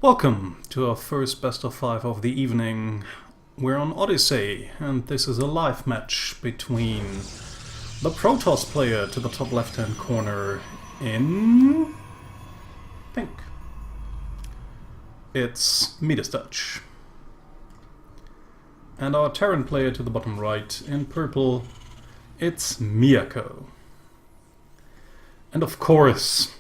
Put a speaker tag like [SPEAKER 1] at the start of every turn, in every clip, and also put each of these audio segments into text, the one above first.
[SPEAKER 1] Welcome to our first best of 5 of the evening. We're on Odyssey, and this is a live match between the Protoss player to the top left-hand corner in pink. It's Midastouch. And our Terran player to the bottom right in purple, it's Miyako. And of course,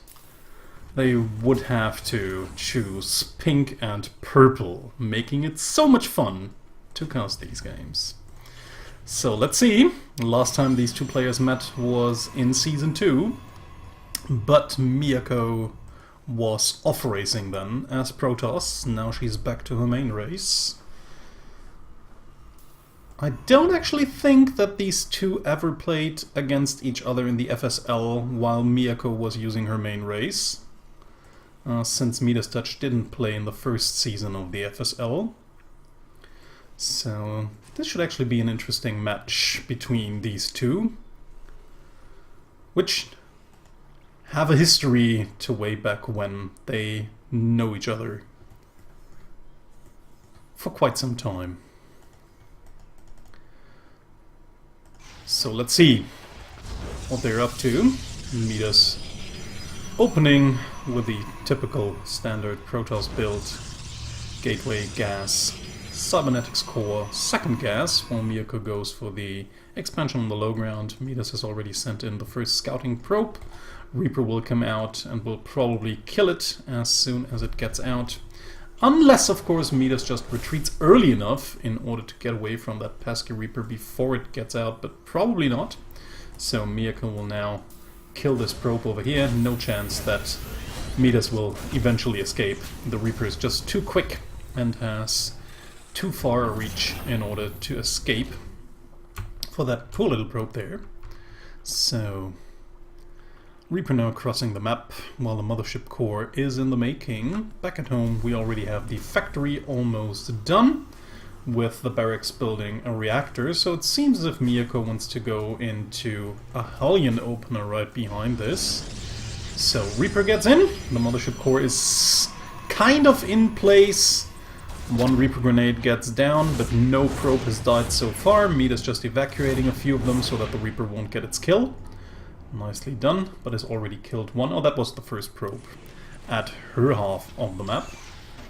[SPEAKER 1] they would have to choose pink and purple, making it so much fun to cast these games. So let's see. Last time these two players met was in Season 2, but Miyako was off-racing then as Protoss. Now she's back to her main race. I don't actually think that these two ever played against each other in the FSL while Miyako was using her main race. Since Midastouch didn't play in the first season of the FSL. So this should actually be an interesting match between these two, which have a history to way back when they know each other for quite some time. So let's see what they're up to. Midas opening with the typical standard Protoss build. Gateway gas, cybernetics core, second gas, while Miyako goes for the expansion on the low ground. Midas has already sent in the first scouting probe. Reaper will come out and will probably kill it as soon as it gets out. Unless, of course, Midas just retreats early enough in order to get away from that pesky Reaper before it gets out, but probably not. So Miyako will now kill this probe over here. No chance that Midas will eventually escape. The Reaper is just too quick and has too far a reach in order to escape for that poor little probe there. So Reaper now crossing the map while the mothership core is in the making. Back at home we already have the factory almost done, with the barracks building a reactor, so it seems as if Miyako wants to go into a Hellion opener right behind this. So Reaper gets in, the mothership core is kind of in place. One Reaper grenade gets down, but no probe has died so far. Midas just evacuating a few of them so that the Reaper won't get its kill. Nicely done, but has already killed one. Oh, that was the first probe at her half of the map.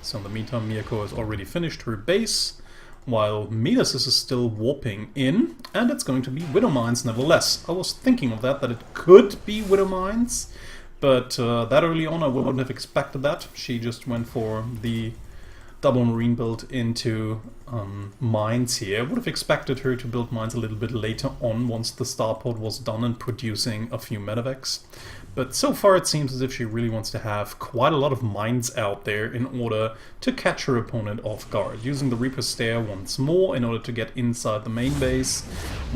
[SPEAKER 1] So in the meantime, Miyako has already finished her base, while Midas is still warping in, and it's going to be Widow Mines nevertheless. I was thinking of that it could be Widow Mines, but that early on I wouldn't have expected that. She just went for the double marine build into mines here. I would have expected her to build mines a little bit later on once the starport was done and producing a few medevacs. But so far it seems as if she really wants to have quite a lot of mines out there in order to catch her opponent off guard. Using the Reaper Stair once more in order to get inside the main base.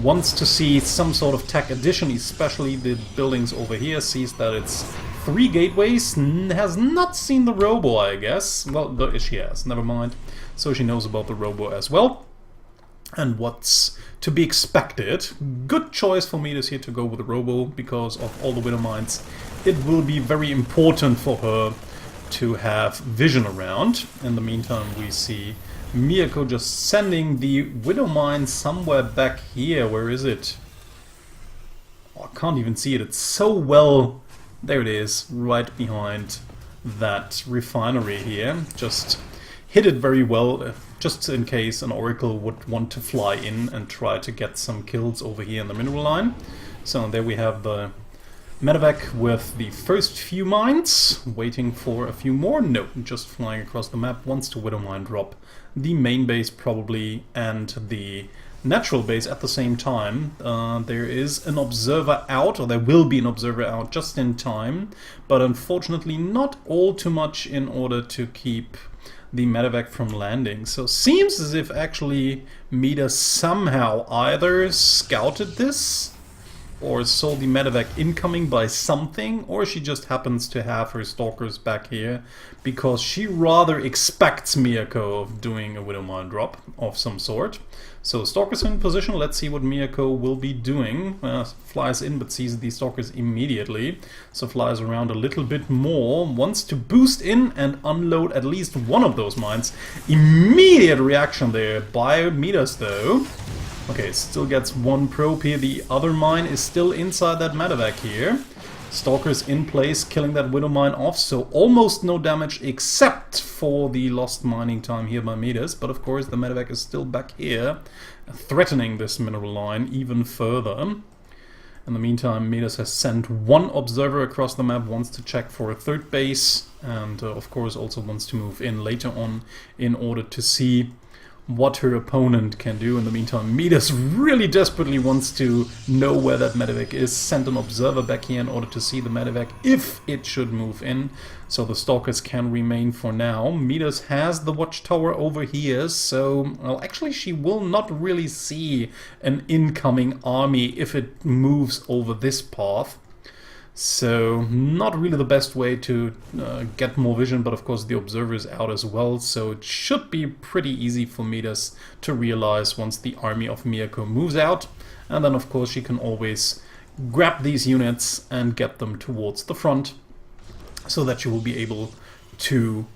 [SPEAKER 1] Wants to see some sort of tech addition, especially the buildings over here. Sees that it's 3 gateways. Has not seen the robo, I guess. Well, she has, never mind. So she knows about the robo as well. And what's to be expected. Good choice for Midas here to go with the robo because of all the Widow Mines. It will be very important for her to have vision around. In the meantime, we see Miyako just sending the Widow Mine somewhere back here. Where is it? Oh, I can't even see it. It's so well... There it is, right behind that refinery here. Just hit it very well, just in case an Oracle would want to fly in and try to get some kills over here in the mineral line. So there we have the medevac with the first few mines, waiting for a few more. No, just flying across the map, wants to Widow Mine drop the main base probably and the natural base at the same time. There is an observer out, or there will be an observer out just in time, but unfortunately not all too much in order to keep the medevac from landing. So seems as if actually Midas somehow either scouted this or saw the medevac incoming by something, or she just happens to have her stalkers back here because she rather expects Miyako of doing a Widowmine drop of some sort. So stalkers in position, let's see what Miyako will be doing. Flies in but sees the stalkers immediately, so flies around a little bit more, wants to boost in and unload at least one of those mines. Immediate reaction there by Midas though. Okay, still gets one probe here, the other mine is still inside that medevac here. Stalkers in place, killing that Widow mine off, so almost no damage except for the lost mining time here by Midas. But of course the medevac is still back here, threatening this mineral line even further. In the meantime, Midas has sent one observer across the map, wants to check for a third base, and of course also wants to move in later on in order to see what her opponent can do. In the meantime, Midas really desperately wants to know where that medevac is, send an observer back here in order to see the medevac if it should move in, so the stalkers can remain for now. Midas has the watchtower over here, so, well, actually she will not really see an incoming army if it moves over this path. So, not really the best way to get more vision, but of course the observer is out as well, so it should be pretty easy for Midas to realize once the army of Miyako moves out, and then of course she can always grab these units and get them towards the front, so that she will be able to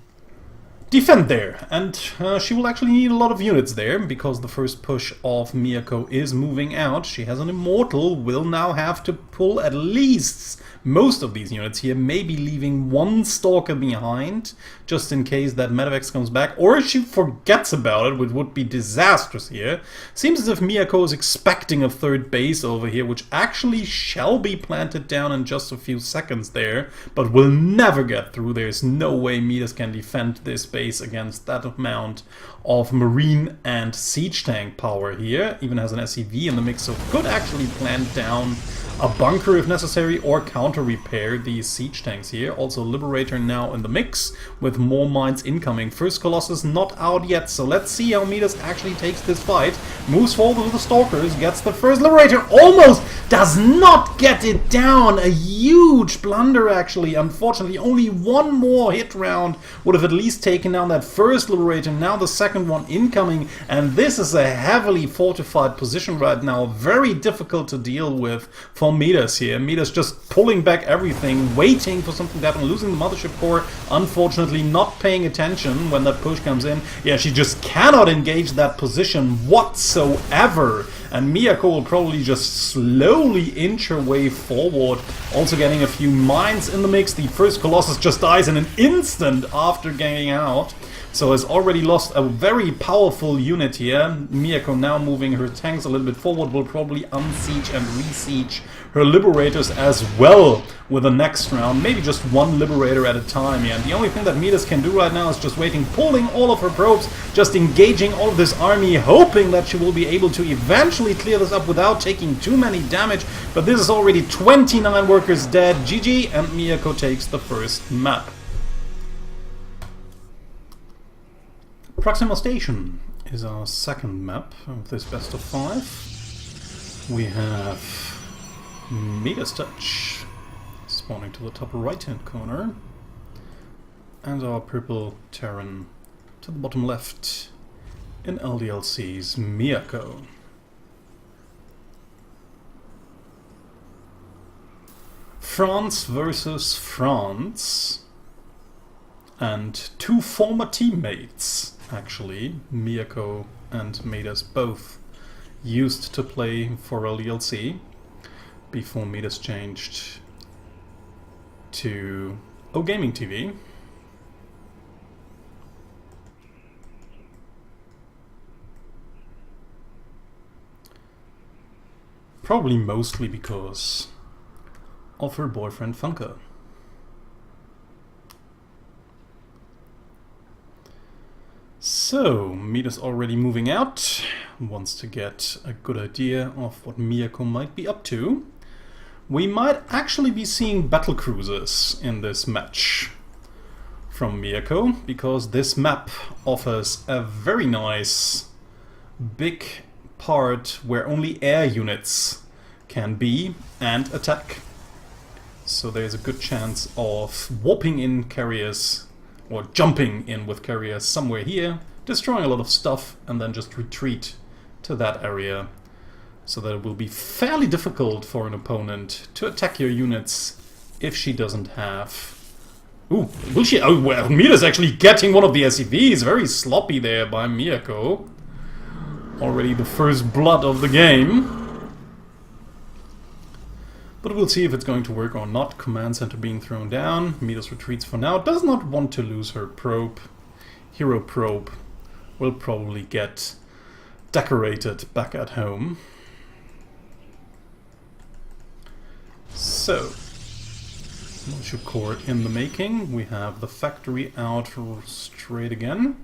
[SPEAKER 1] defend there. And she will actually need a lot of units there, because the first push of Miyako is moving out. She has an Immortal, will now have to pull at least most of these units here, maybe leaving one Stalker behind, just in case that medevac comes back, or she forgets about it, which would be disastrous here. Seems as if Miyako is expecting a third base over here, which actually shall be planted down in just a few seconds there, but will never get through. There's no way Midas can defend this base against that amount of marine and siege tank power here. Even has an SCV in the mix, so could actually plant down a bunker if necessary, or counter repair these siege tanks here. Also Liberator now in the mix with more mines incoming. First Colossus not out yet, so let's see how Midas actually takes this fight. Moves forward with the Stalkers, gets the first Liberator, almost does not get it down. A huge blunder actually. Unfortunately only one more hit round would have at least taken down that first Liberator. Now the second one incoming, and this is a heavily fortified position right now. Very difficult to deal with for Midas here. Midas just pulling back everything, waiting for something to happen, losing the Mothership Core, unfortunately not paying attention when that push comes in. Yeah, she just cannot engage that position whatsoever, and Miyako will probably just slowly inch her way forward, also getting a few mines in the mix. The first Colossus just dies in an instant after ganging out, so has already lost a very powerful unit here. Miyako now moving her tanks a little bit forward, will probably unsiege and re-siege her Liberators as well with the next round. Maybe just one Liberator at a time, yeah. And the only thing that Midas can do right now is just waiting, pulling all of her probes, just engaging all of this army, hoping that she will be able to eventually clear this up without taking too many damage. But this is already 29 workers dead. GG, and Miyako takes the first map. Proxima Station is our second map of this best of 5. We have Midastouch spawning to the top right hand corner, and our purple Terran to the bottom left in LDLC's Miyako. France versus France, and two former teammates. Actually, Miyako and Midas both used to play for LDLC before Midas changed to Gaming TV. Probably mostly because of her boyfriend Funka. So, Midas already moving out, wants to get a good idea of what Miyako might be up to. We might actually be seeing battle cruisers in this match from Miyako, because this map offers a very nice big part where only air units can be and attack. So there's a good chance of warping in carriers, or jumping in with carriers somewhere here, destroying a lot of stuff, and then just retreat to that area. So that it will be fairly difficult for an opponent to attack your units if she doesn't have... Ooh, will she? Oh, well, Mida's actually getting one of the SCVs. Very sloppy there by Miyako. Already the first blood of the game. But we'll see if it's going to work or not. Command center being thrown down. Midas retreats for now. Does not want to lose her probe. Hero probe will probably get decorated back at home. So, militia core in the making. We have the factory out straight again.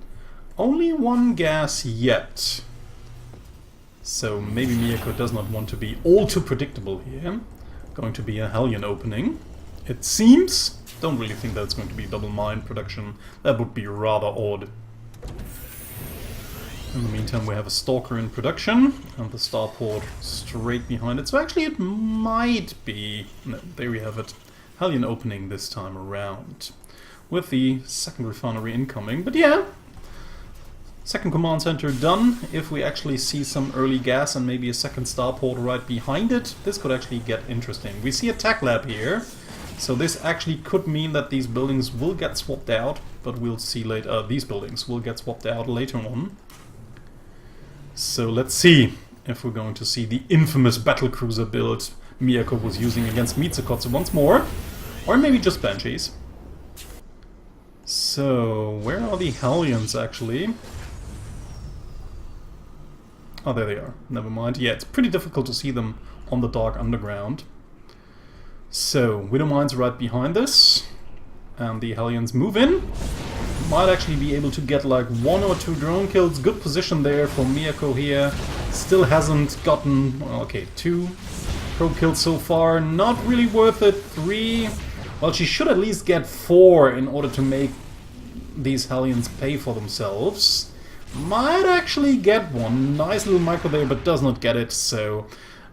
[SPEAKER 1] Only one gas yet. So maybe Miyako does not want to be all too predictable here. Going to be a Hellion opening, it seems. Don't really think that's going to be double mine production. That would be rather odd. In the meantime, we have a Stalker in production, and the starport straight behind it. So actually it might be... No, there we have it. Hellion opening this time around. With the second refinery incoming. But yeah, second command center done. If we actually see some early gas and maybe a second starport right behind it, this could actually get interesting. We see a tech lab here. So this actually could mean that these buildings will get swapped out. But we'll see later. These buildings will get swapped out later on. So let's see if we're going to see the infamous battlecruiser build Miyako was using against Mitsukotsu once more. Or maybe just Banshees. So, where are the Hellions actually? Oh, there they are. Never mind. Yeah, it's pretty difficult to see them on the dark underground. So, Widowmine's right behind this. And the Hellions move in. Might actually be able to get like 1 or 2 drone kills. Good position there for Miyako here. Still hasn't gotten... Okay, 2 probe kills so far. Not really worth it. 3... Well, she should at least get 4 in order to make these Hellions pay for themselves. Might actually get 1. Nice little micro there, but does not get it, so...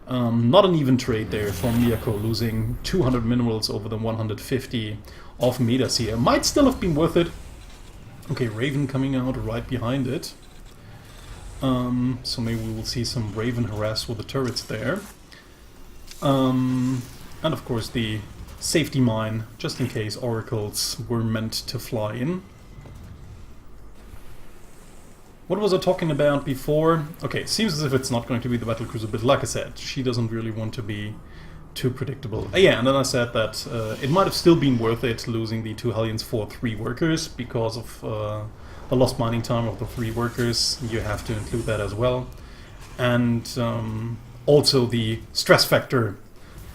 [SPEAKER 1] not an even trade there for Miyako, losing 200 minerals over the 150 of Midas here. Might still have been worth it. Okay, Raven coming out right behind it. So maybe we will see some Raven harass with the turrets there. And of course the safety mine, just in case oracles were meant to fly in. What was I talking about before? Okay, seems as if it's not going to be the battlecruiser, but like I said, she doesn't really want to be too predictable. Yeah, and then I said that it might have still been worth it losing the 2 Hellions for 3 workers because of the lost mining time of the 3 workers. You have to include that as well. And also the stress factor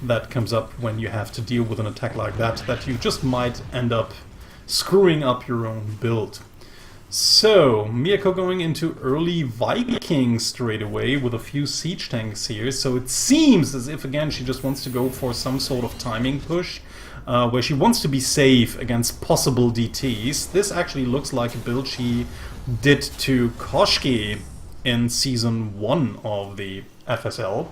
[SPEAKER 1] that comes up when you have to deal with an attack like that, that you just might end up screwing up your own build. So, Miyako going into early Viking straight away with a few siege tanks here, so it seems as if again she just wants to go for some sort of timing push, where she wants to be safe against possible DTs. This actually looks like a build she did to Koshki in Season 1 of the FSL,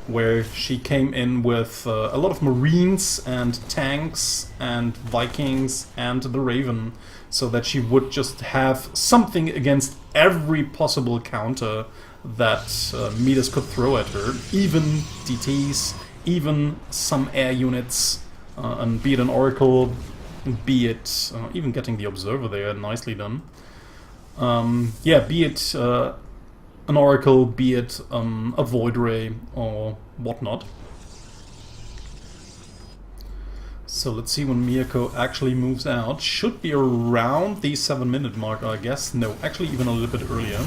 [SPEAKER 1] where she came in with a lot of Marines and tanks and Vikings and the Raven, so that she would just have something against every possible counter that Midas could throw at her, even DTs, even some air units, and be it an Oracle, be it even getting the Observer there, nicely done. Yeah, be it an Oracle, be it a Void Ray or whatnot. So let's see when Miyako actually moves out. Should be around the 7-minute mark, I guess. No, actually even a little bit earlier.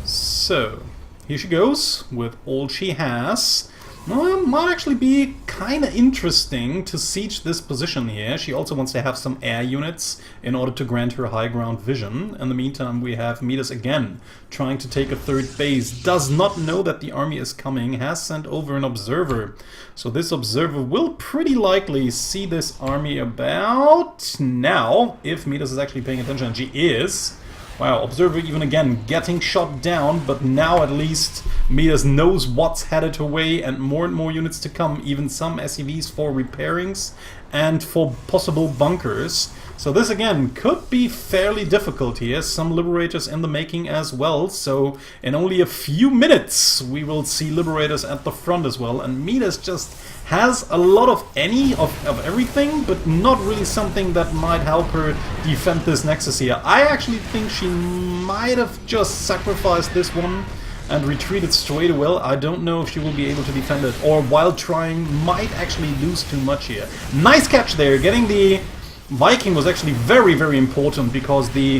[SPEAKER 1] So, here she goes with all she has. Well, might actually be kind of interesting to siege this position here. She also wants to have some air units in order to grant her high ground vision. In the meantime, we have Midas again trying to take a 3rd base. Does not know that the army is coming. Has sent over an observer. So this observer will pretty likely see this army about now, if Midas is actually paying attention, and she is. Wow, Observer even again getting shot down, but now at least Midas knows what's headed her way and more units to come, even some SCVs for repairings and for possible bunkers. So this again could be fairly difficult here, some Liberators in the making as well, so in only a few minutes we will see Liberators at the front as well, and Midas just has a lot of everything, but not really something that might help her defend this Nexus here. I actually think she might have just sacrificed this one and retreated straight away. I don't know if she will be able to defend it, or while trying might actually lose too much here. Nice catch there, getting the Viking was actually very important, because the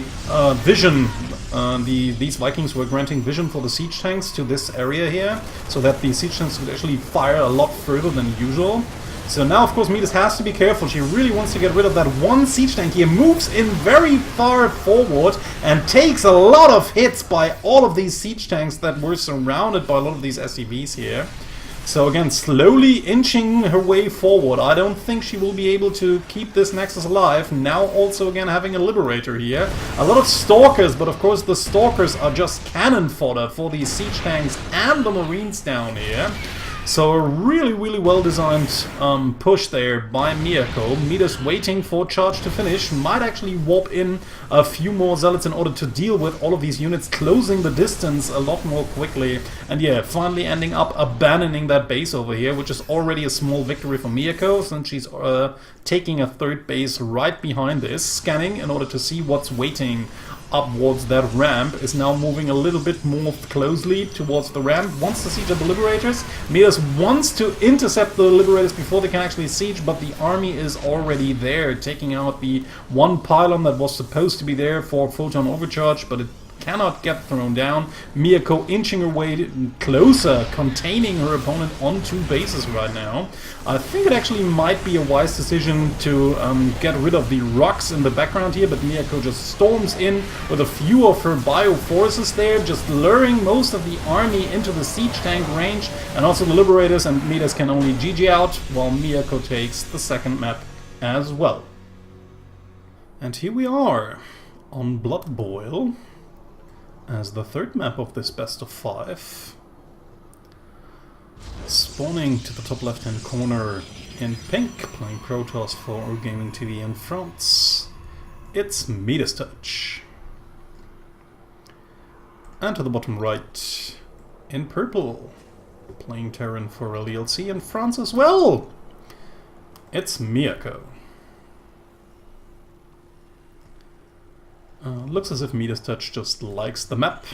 [SPEAKER 1] vision, these Vikings were granting vision for the siege tanks to this area here, so that the siege tanks could actually fire a lot further than usual. So now of course Midas has to be careful, she really wants to get rid of that one siege tank here, moves in very far forward and takes a lot of hits by all of these siege tanks that were surrounded by a lot of these SCVs here. So again, slowly inching her way forward. I don't think she will be able to keep this Nexus alive. Now also again having a Liberator here. A lot of Stalkers, but of course the Stalkers are just cannon fodder for these siege tanks and the Marines down here. So a really well designed push there by Miyako. Midas waiting for charge to finish. Might actually warp in a few more Zealots in order to deal with all of these units, closing the distance a lot more quickly. And yeah, finally ending up abandoning that base over here, which is already a small victory for Miyako, since she's taking a third base right behind this. Scanning in order to see what's waiting upwards that ramp, is now moving a little bit more closely towards the ramp. Wants to siege at the Liberators. Midas wants to intercept the Liberators before they can actually siege, but the army is already there, taking out the one pylon that was supposed to be there for photon overcharge, but it cannot get thrown down. Miyako inching her way closer, containing her opponent on two bases right now. I think it actually might be a wise decision to get rid of the rocks in the background here, but Miyako just storms in with a few of her bio forces there, just luring most of the army into the siege tank range, and also the Liberators, and Midas can only GG out, while Miyako takes the second map as well. And here we are on Blood Boil as the third map of this best of 5. Spawning to the top left hand corner in pink, playing Protoss for Gaming TV in France, it's Midastouch. And to the bottom right in purple, playing Terran for LDLC in France as well, it's Miyako. Looks as if Midastouch just likes the map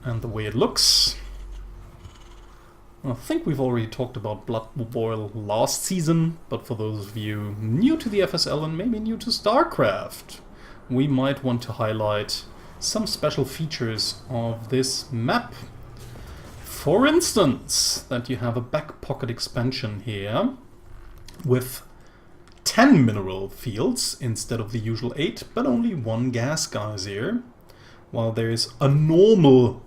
[SPEAKER 1] and the way it looks. I think we've already talked about Blood Boil last season, but for those of you new to the FSL and maybe new to StarCraft, we might want to highlight some special features of this map. For instance, that you have a back pocket expansion here with 10 mineral fields instead of the usual 8, but only 1 gas geyser, while there's a normal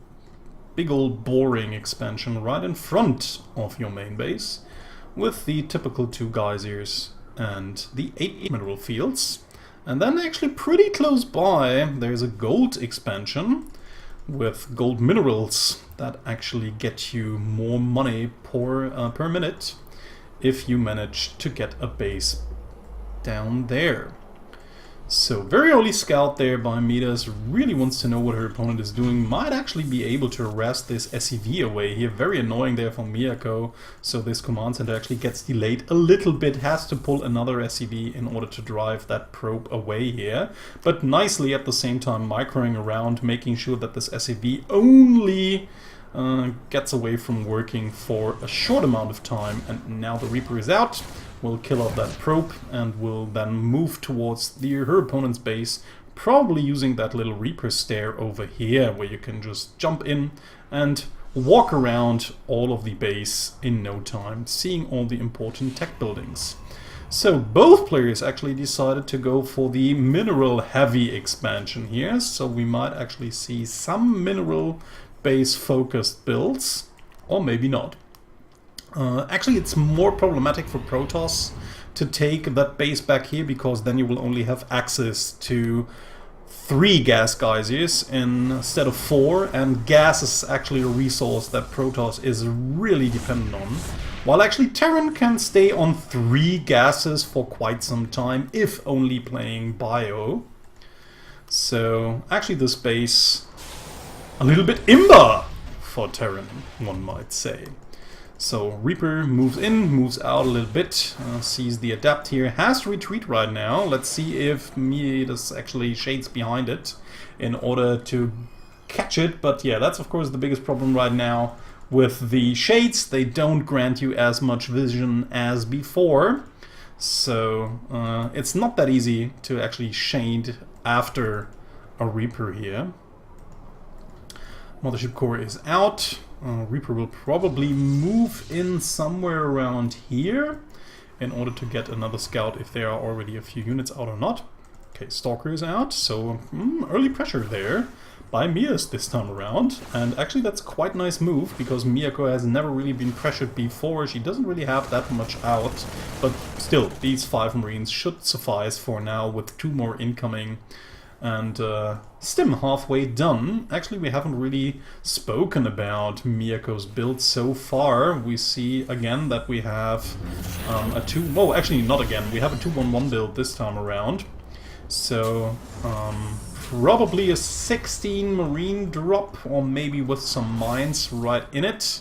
[SPEAKER 1] big old boring expansion right in front of your main base with the typical 2 geysers and the 8 mineral fields. And then actually pretty close by there's a gold expansion with gold minerals that actually get you more money per minute if you manage to get a base down there. So very early scout there by Midas, really wants to know what her opponent is doing, might actually be able to harass this SCV away here, very annoying there from Miyako, so this command center actually gets delayed a little bit, has to pull another SCV in order to drive that probe away here, but nicely at the same time microing around, making sure that this SCV only gets away from working for a short amount of time. And now the Reaper is out, will kill off that probe and will then move towards her opponent's base, probably using that little Reaper stair over here where you can just jump in and walk around all of the base in no time, seeing all the important tech buildings. So both players actually decided to go for the mineral heavy expansion here, so we might actually see some mineral base focused builds, or maybe not. Actually, it's more problematic for Protoss to take that base back here, because then you will only have access to 3 gas geysers instead of 4, and gas is actually a resource that Protoss is really dependent on. While actually Terran can stay on 3 gases for quite some time, if only playing Bio. So actually this base a little bit imba for Terran, one might say. So Reaper moves in, moves out a little bit, sees the adapt here, has retreat right now. Let's see if Midas actually shades behind it in order to catch it. But yeah, that's of course the biggest problem right now with the shades. They don't grant you as much vision as before. So it's not that easy to actually shade after a Reaper here. Mothership core is out. Reaper will probably move in somewhere around here in order to get another scout if there are already a few units out or not. Okay, Stalker is out, so early pressure there by Mias this time around. And actually that's quite a nice move, because Miyako has never really been pressured before. She doesn't really have that much out, but still, these 5 Marines should suffice for now with 2 more incoming. And Stim halfway done. Actually, we haven't really spoken about Miyako's build so far. We see again that we have a 2... Oh, actually not again. We have a 2-1-1 build this time around. So probably a 16 Marine drop, or maybe with some mines right in it.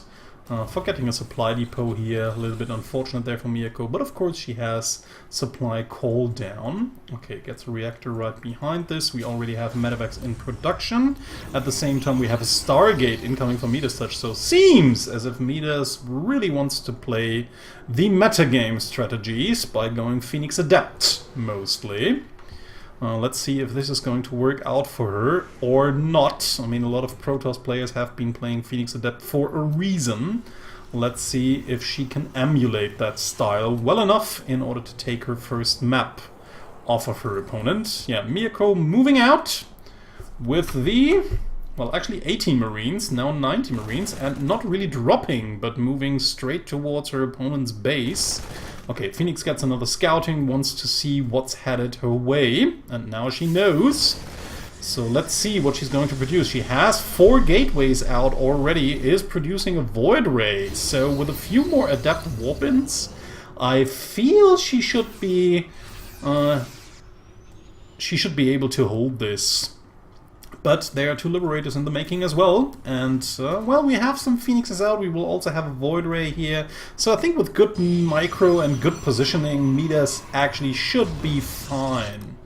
[SPEAKER 1] Forgetting a supply depot here, a little bit unfortunate there for Miyako, but of course she has supply call down. Okay, gets a reactor right behind this. We already have medevacs in production. At the same time we have a Stargate incoming from Midastouch, so seems as if Midas really wants to play the metagame strategies by going Phoenix Adept, mostly. Let's see if this is going to work out for her or not. I mean, a lot of Protoss players have been playing Phoenix Adept for a reason. Let's see if she can emulate that style well enough in order to take her first map off of her opponent. Yeah, Miyako moving out with the... well, actually 18 Marines, now 90 Marines, and not really dropping, but moving straight towards her opponent's base. Okay, Phoenix gets another scouting, wants to see what's headed her way, and now she knows. So let's see what she's going to produce. She has 4 gateways out already, is producing a Void Ray. So with a few more Adept Warpins, I feel she should be able to hold this. But there are 2 Liberators in the making as well, and well, we have some Phoenixes out. We will also have a Void Ray here, so I think with good micro and good positioning, Midas actually should be fine.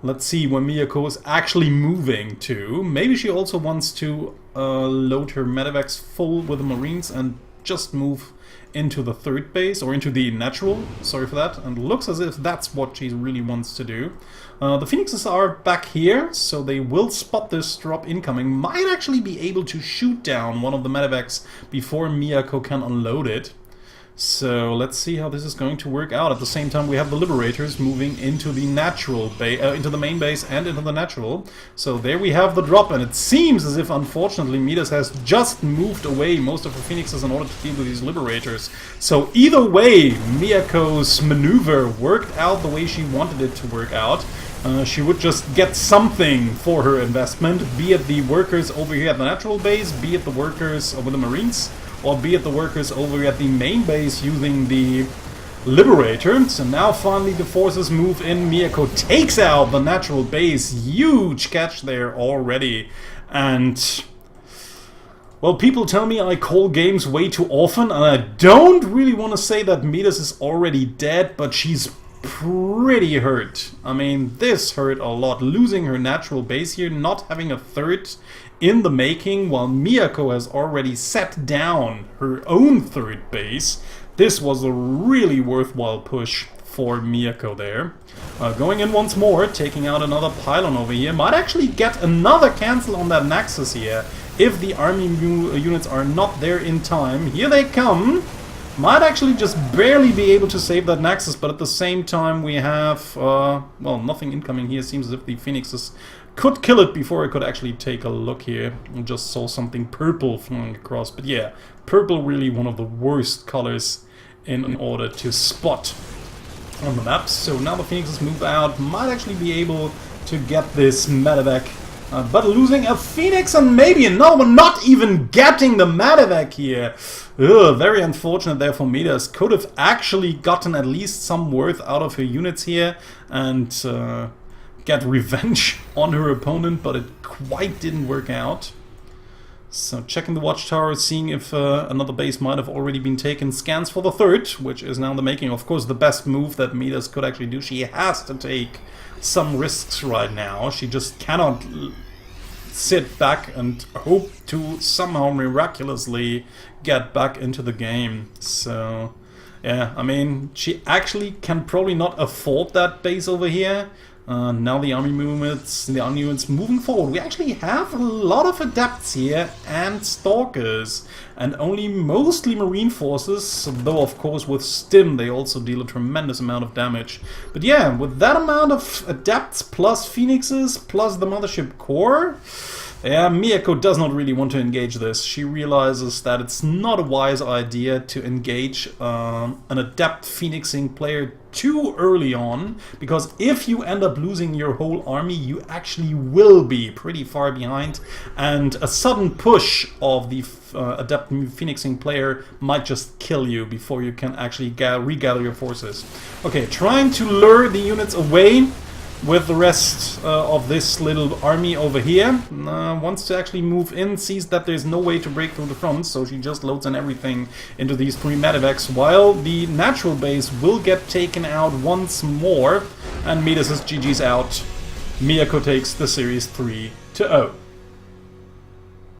[SPEAKER 1] Let's see where Miyako is actually moving to. Maybe she also wants to load her medevacs full with the Marines and just move into the 3rd base, or into the natural, sorry for that, and looks as if that's what she really wants to do. The Phoenixes are back here, so they will spot this drop incoming, might actually be able to shoot down one of the medevacs before Miyako can unload it. So let's see how this is going to work out. At the same time, we have the Liberators moving into the natural into the main base and into the natural. So there we have the drop, and it seems as if, unfortunately, Midas has just moved away most of her Phoenixes in order to deal with these Liberators. So either way, Miyako's maneuver worked out the way she wanted it to work out. She would just get something for her investment, be it the workers over here at the natural base, be it the workers over the Marines, or be it the workers over at the main base using the Liberator. So now finally the forces move in. Miyako takes out the natural base. Huge catch there already. And... well, people tell me I call games way too often, and I don't really want to say that Midas is already dead, but she's pretty hurt. I mean, this hurt a lot. Losing her natural base here, not having a 3rd in the making, while Miyako has already set down her own 3rd base. This was a really worthwhile push for Miyako there. Going in once more, taking out another pylon over here. Might actually get another cancel on that Nexus here, if the army units are not there in time. Here they come. Might actually just barely be able to save that Nexus, but at the same time we have, well, nothing incoming here. Seems as if the Phoenixes could kill it before I could actually take a look here. I just saw something purple flying across, but yeah, purple really one of the worst colors in order to spot on the maps. So now the Phoenixes move out, might actually be able to get this medevac. But losing a Phoenix and maybe another one, not even getting the medevac here. Ugh, very unfortunate there for Midas. Could have actually gotten at least some worth out of her units here and get revenge on her opponent, but it quite didn't work out. So checking the watchtower, seeing if another base might have already been taken. Scans for the third, which is now the making. Of course, the best move that Midas could actually do. She has to take some risks right now. She just cannot sit back and hope to somehow miraculously get back into the game. So yeah, I mean, she actually can probably not afford that base over here. Now the army units moving forward. We actually have a lot of adepts here and stalkers, and only mostly marine forces, though of course with stim they also deal a tremendous amount of damage. But yeah, with that amount of adepts plus phoenixes plus the mothership core, yeah, Miyako does not really want to engage this. She realizes that it's not a wise idea to engage an adept phoenixing player too early on, because if you end up losing your whole army, you actually will be pretty far behind, and a sudden push of the adept phoenixing player might just kill you before you can actually regather your forces. Okay, trying to lure the units away with the rest of this little army over here. Wants to actually move in, sees that there's no way to break through the front, so she just loads in everything into these 3 medevacs, while the natural base will get taken out once more, and Midas' GG's out. Miyako takes the series 3-0.